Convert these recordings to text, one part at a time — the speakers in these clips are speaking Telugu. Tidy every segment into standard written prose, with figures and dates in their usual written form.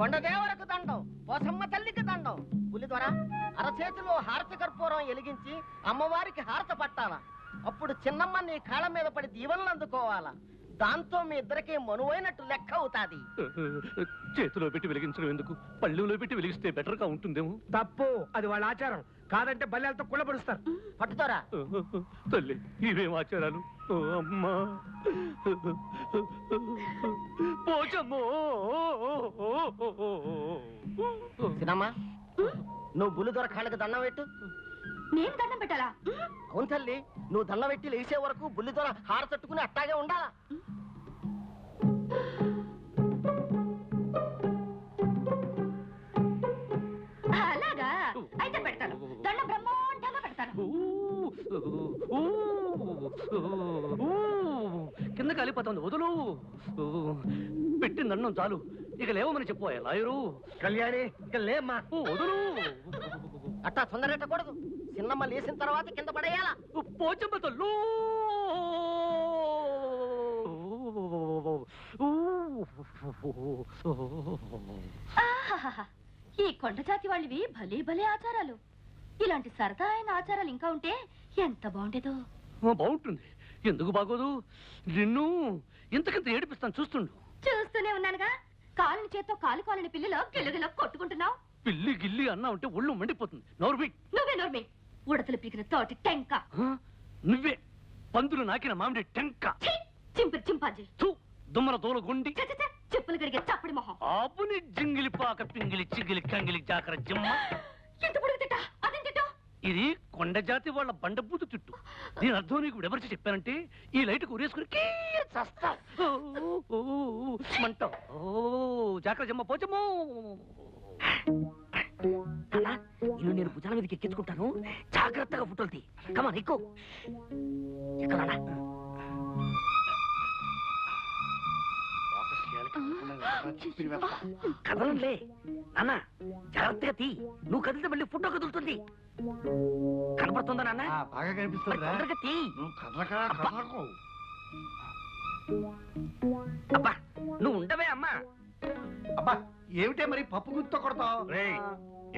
కొండదేవరకు దండం, పోసమ్మ తల్లికి దండం. పులిదొర అరచేతిలో హారతి కర్పూరం ఎలిగించి అమ్మవారికి హారత పట్టాలా. అప్పుడు చిన్నమ్మ నీ కాళ్ళ మీద పడి దీవెనలు అందుకోవాలా. దాంతో మీ ఇద్దరికి మనువైనట్టు లెక్క అవుతాది. చేతిలో పెట్టి వెలిగించడం ఎందుకు? పళ్ళులో పెట్టి వెలిగిస్తే బెటర్ గా ఉంటుందేమో. తప్పు, అది వాళ్ళ ఆచారం. కాదంటే బల్లెలతో కుళ్ళపడుస్తారు. పట్టుతోరా తల్లి, ఇవేం ఆచారాలు? ఓ అమ్మా, పోచమ్మో. చిన్నమ్మ, నువ్వు బులిదొర కాళ్ళకి దండం పెట్టు. నేను దండం పెట్టాలా? అవును తల్లి, నువ్వు దండం పెట్టి లేచే వరకు బుల్లిదొర హార తట్టుకుని అట్టాగే ఉండాలా. అలాగా అయితే పెడతాను. దండం బ్రహ్మాండంగా పెడతాను. కింద కాలిపోతుంది, వదులు. పెట్టింది అన్నం చాలు, ఇక లేవమని చెప్పు లాయరు. కళ్యాణి, ఇక లేమ్మా. వదులు. అట్టా తొందరెట్టకూడదు. చిన్నమ్మ లేచిన తర్వాత కింద పడేయాలా. పోచమ్మ తల్లు. ఆహాహాహా. ఈ కొండ జాతి వాళ్ళవి భలే భలే ఆచారాలు. ఇలాంటి సరదా అయిన ఆచారాలు ఇంకా ఉంటే ఎంత బాగుండేదో. బాగుంటుంది, ఎందుకు బాగోదు? నిన్ను ఇంతకింత ఏడిపిస్తాను, చూస్తుండు. చూస్తూనే ఉన్నానుగా. కాలుని చేత్తో కాలు కాలని పిల్లలు గిల్లగిల్ల కొట్టుకుంటున్నావు. పిల్లి గిల్లి అన్నా ఉంటే ఒళ్ళు మండిపోతుంది. నోర్మి. నువ్వే నోర్మి. ఉడతలు పీకిన తోటి టెంక. నువ్వే పందులు నాకిన మామిడి టెంక. చింపిరి చింపాజీ. దుమ్మల దూల గుండి. చెప్పులు గడిగే చప్పడి మొహం. ఆపుని జింగిలి పాక పింగిలి చిగిలి కంగిలి జాకర జిమ్మ. ఎంత పొడుగు తిట్టా? అదేం తిట్టా? ఇది కొండ జాతి వాళ్ళ బండబూతు తిట్టు. దీని అర్థం నీకు ఎవరికి చెప్పానంటే ఈ లైట్ ఉరేసుకుని మంట. జాకర జిమ్మ పోచమ్మో. ఇల్లు నేను భుజాల మీదకి ఎక్కించుకుంటాను, జాగ్రత్తగా ఫోటోలు తీ. కమాన్ ఎక్కువ ఎక్కడా. కదలంలే నాన్న, జాగ్రత్తగా తీ. నువ్వు కదిలితే మళ్ళీ ఫోటో కదులుతుంది. కనపడుతుందా నాన్న? బాగా కనిపిస్తుంది. తీ. అబ్బా, నువ్వు ఉండవే అమ్మా. అబ్బా, ఏమిటే మరి పప్పు గుర్తు కొడతావు?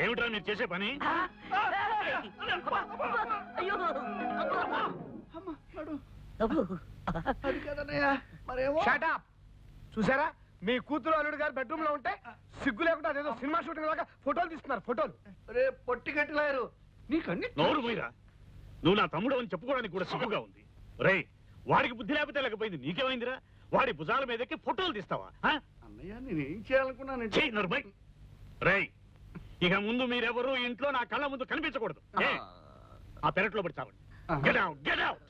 ఏమిట్రా మీరు చేసే పని? చూసారా, మీ కూతురు అల్లుడు గారు బెడ్రూమ్ లో ఉంటే సిగ్గు లేకుండా అదేదో సినిమా షూటింగ్ లాగా ఫోటోలు తీస్తున్నారు. ఫోటోలు రే పొట్టి కట్టలేరు. నీకన్నీ నోరు పోయిరా. నువ్వు నా తమ్ముడు అని చెప్పుకోవడానికి కూడా సిగ్గుగా ఉంది. రే, వాడికి బుద్ధి లేకపోతే లేకపోయింది, నీకేమైందిరా? వాడి భుజాల మీదకి ఫోటోలు తీస్తావా? అన్నయ్య, నేనేం చేయాలనుకున్నాను? రే, ఇక ముందు మీరెవరూ ఇంట్లో నా కళ్ళ ముందు కనిపించకూడదు. ఆ పెరట్లో పడి చావండి. Get out, get out.